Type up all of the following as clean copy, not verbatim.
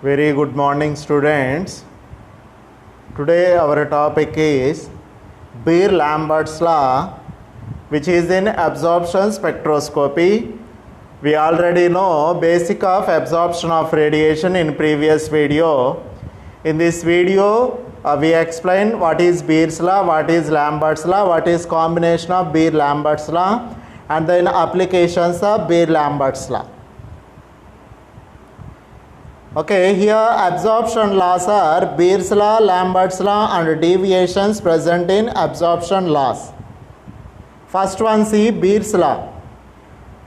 Very good morning, students. Today our topic is Beer-Lambert's law, which is in absorption spectroscopy. We already know basic of absorption of radiation in previous video. In this video, we explain what is Beer's law, what is Lambert's law, what is combination of Beer-Lambert's law, and then applications of Beer-Lambert's law. Okay, here absorption laws are Beer's law, Lambert's law, and deviations present in absorption laws. First one, see Beer's law.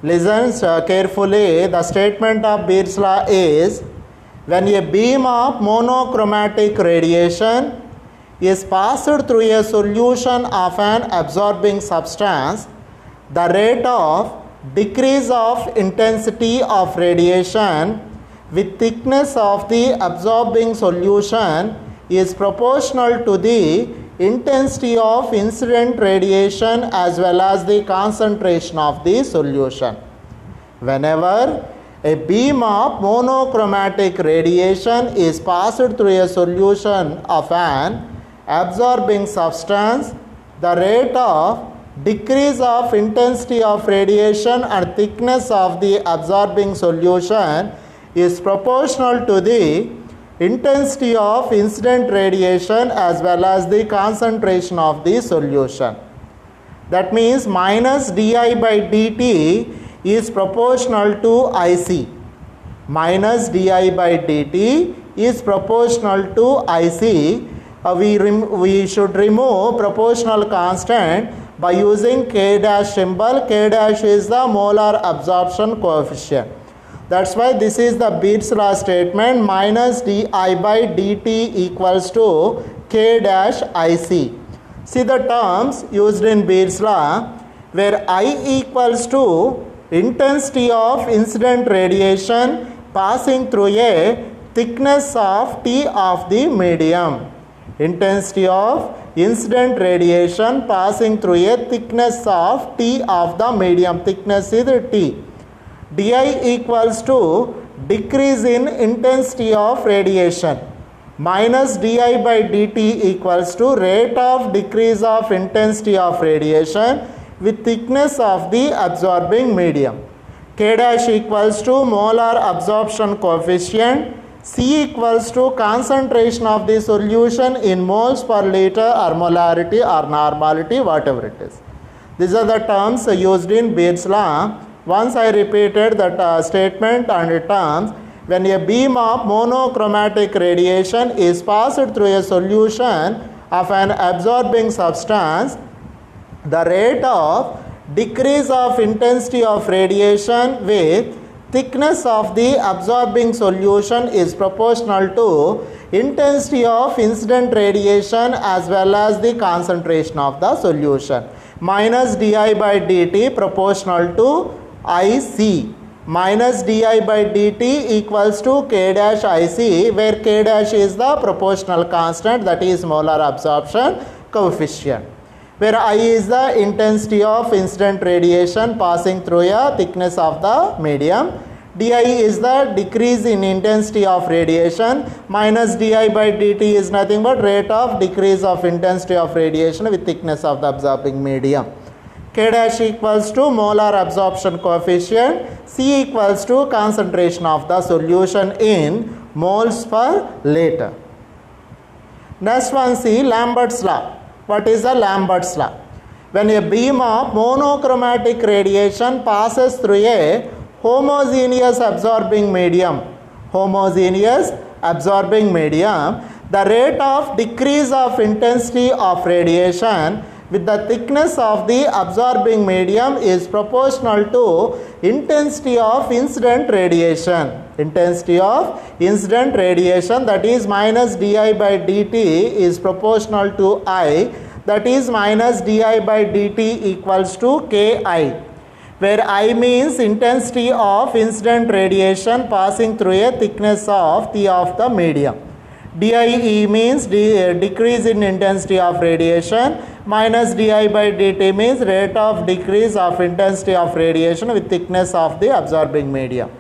Listen carefully. The statement of Beer's law is, when a beam of monochromatic radiation is passed through a solution of an absorbing substance, the rate of decrease of intensity of radiation with thickness of the absorbing solution is proportional to the intensity of incident radiation as well as the concentration of the solution. Whenever a beam of monochromatic radiation is passed through a solution of an absorbing substance, the rate of decrease of intensity of radiation and thickness of the absorbing solution is proportional to the intensity of incident radiation as well as the concentration of the solution. That means minus di by dt is proportional to IC. Minus di by dt is proportional to IC. We should remove proportional constant by using K dash symbol. K dash is the molar absorption coefficient. That's why this is the Beer's law statement, minus di by dt equals to K dash IC. See the terms used in Beer's law, where I equals to intensity of incident radiation passing through a thickness of T of the medium. Intensity of incident radiation passing through a thickness of T of the medium. Thickness is T. Di equals to decrease in intensity of radiation. Minus di by dt equals to rate of decrease of intensity of radiation with thickness of the absorbing medium. K dash equals to molar absorption coefficient. C equals to concentration of the solution in moles per liter or molarity or normality, whatever it is. These are the terms used in Beer's law. Once I repeated that statement and terms, when a beam of monochromatic radiation is passed through a solution of an absorbing substance, the rate of decrease of intensity of radiation with thickness of the absorbing solution is proportional to intensity of incident radiation as well as the concentration of the solution. Minus di by dt proportional to IC. Minus di by dt equals to K dash IC, where K dash is the proportional constant, that is molar absorption coefficient, where I is the intensity of incident radiation passing through a thickness of the medium. Di is the decrease in intensity of radiation. Minus di by dt is nothing but rate of decrease of intensity of radiation with thickness of the absorbing medium. K dash equals to molar absorption coefficient. C equals to concentration of the solution in moles per liter. Next one, see Lambert's law. What is the Lambert's law? When a beam of monochromatic radiation passes through a homogeneous absorbing medium, the rate of decrease of intensity of radiation with the thickness of the absorbing medium is proportional to intensity of incident radiation. Intensity of incident radiation, that is minus di by dt is proportional to I, that is minus di by dt equals to Ki, where I means intensity of incident radiation passing through a thickness of T of the medium. DIE means decrease in intensity of radiation, minus di by dt means rate of decrease of intensity of radiation with thickness of the absorbing medium.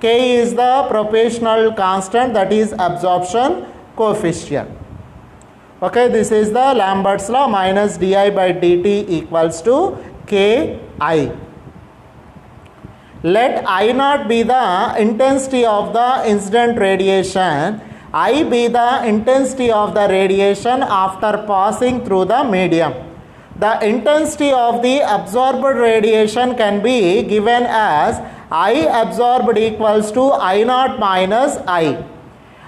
K is the proportional constant, that is absorption coefficient. Okay, this is the Lambert's law, minus di by dt equals to Ki. Let I naught be the intensity of the incident radiation, I be the intensity of the radiation after passing through the medium. The intensity of the absorbed radiation can be given as I absorbed equals to I naught minus I.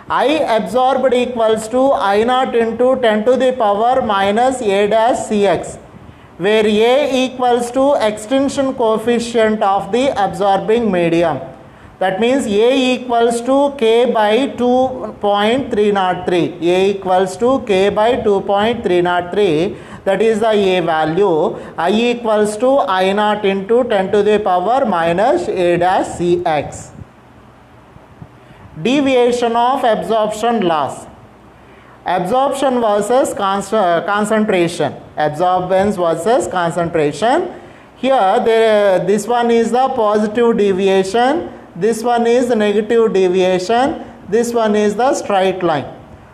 I absorbed equals to I naught into 10 to the power minus A dash Cx, where A equals to extinction coefficient of the absorbing medium. That means A equals to K by 2.303. A equals to K by 2.303. That is the A value. I equals to I naught into 10 to the power minus A dash Cx. Deviation of absorption loss. Absorption versus concentration. Absorbance versus concentration. Here this one is the positive deviation, this one is the negative deviation, this one is the straight line.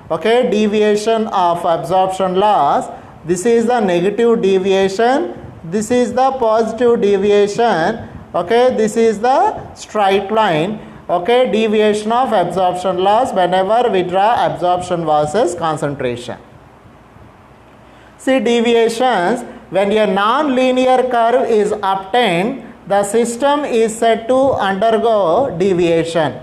Okay, deviation of absorption loss. This is the negative deviation, this is the positive deviation. Okay, this is the straight line. Okay, deviation of absorption loss whenever we draw absorption versus concentration. See, deviations, when a non-linear curve is obtained, the system is said to undergo deviation.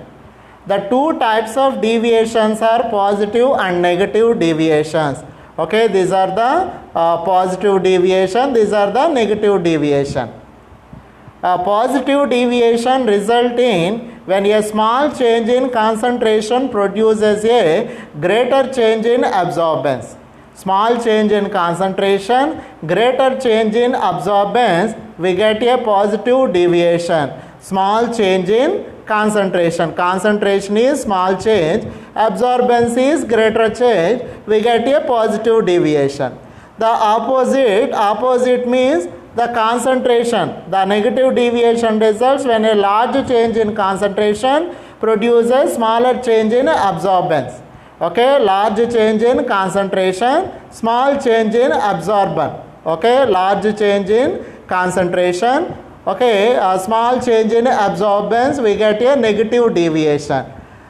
The two types of deviations are positive and negative deviations. Okay, these are the positive deviation, these are the negative deviation. Positive deviation result in when a small change in concentration produces a greater change in absorbance. Small change in concentration, greater change in absorbance, we get a positive deviation. Small change in concentration. Concentration is small change, absorbance is greater change, we get a positive deviation. The opposite means the concentration. The negative deviation results when a large change in concentration produces smaller change in absorbance. Okay, large change in concentration, small change in absorbance. Okay, large change in concentration, okay, small change in absorbance, we get a negative deviation.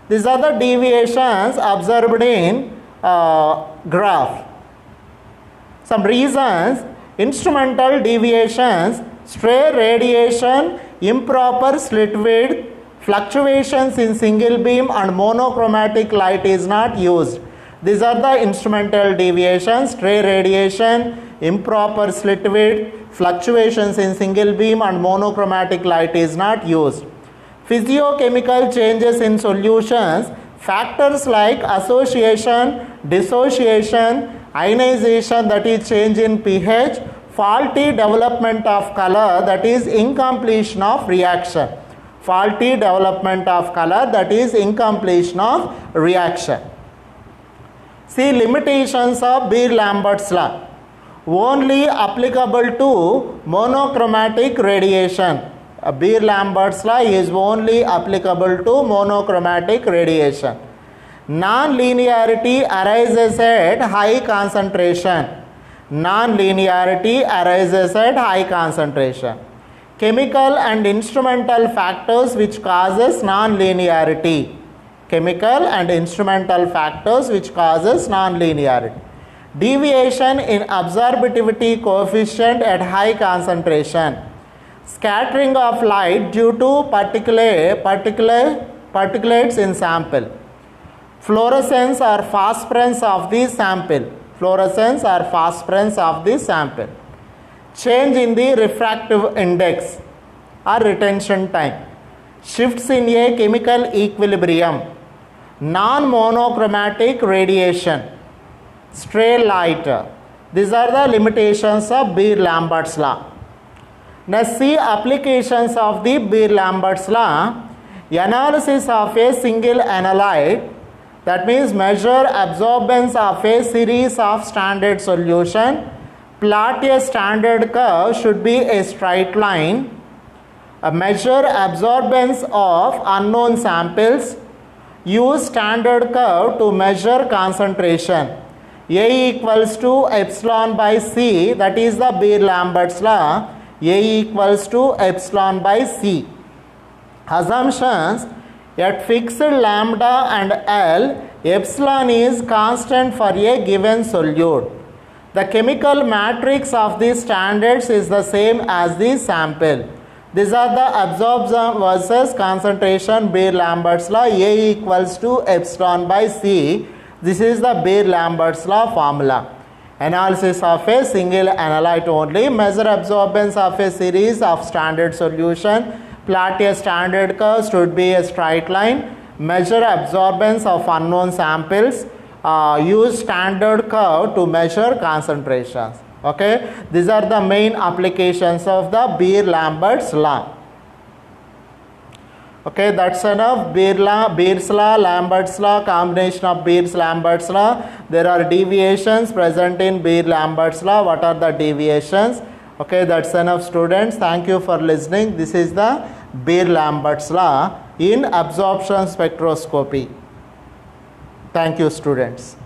These are the deviations observed in graph. Some reasons: instrumental deviations, stray radiation, improper slit width, fluctuations in single beam and monochromatic light is not used. These are the instrumental deviations: stray radiation, improper slit width, fluctuations in single beam and monochromatic light is not used. Physiochemical changes in solutions, factors like association, dissociation, ionization, that is change in pH, faulty development of color, that is incompletion of reaction. Faulty development of color, that is incompletion of reaction. See, limitations of Beer-Lambert's law. Only applicable to monochromatic radiation. Beer-Lambert's law is only applicable to monochromatic radiation. Non-linearity arises at high concentration. Non-linearity arises at high concentration. Chemical and instrumental factors which causes non-linearity. Chemical and instrumental factors which causes non-linearity. Deviation in absorptivity coefficient at high concentration. Scattering of light due to particulates in sample. Fluorescence or phosphorescence of the sample. Fluorescence or phosphorescence of the sample. Change in the refractive index or retention time. Shifts in a chemical equilibrium. Non-monochromatic radiation. Stray light. These are the limitations of Beer-Lambert's law. Now see applications of the Beer-Lambert's law. Analysis of a single analyte, that means measure absorbance of a series of standard solution. Plot a standard curve, should be a straight line. Measure absorbance of unknown samples. Use standard curve to measure concentration. A equals to epsilon by C, that is the Beer-Lambert's law. A equals to epsilon by C. Assumptions: at fixed lambda and L, epsilon is constant for a given solute. The chemical matrix of these standards is the same as the sample. These are the absorption versus concentration Beer-Lambert's law. A equals to epsilon by C. This is the Beer-Lambert's law formula. Analysis of a single analyte only. Measure absorbance of a series of standard solution. Plot a standard curve should be a straight line. Measure absorbance of unknown samples. Use standard curve to measure concentrations. Okay, these are the main applications of the Beer-Lambert's law. Okay, that's enough. Beer's law, Lambert's law, combination of Beer-Lambert's law. There are deviations present in Beer-Lambert's law. What are the deviations? Okay, that's enough, students. Thank you for listening. This is the Beer-Lambert's law in absorption spectroscopy. Thank you, students.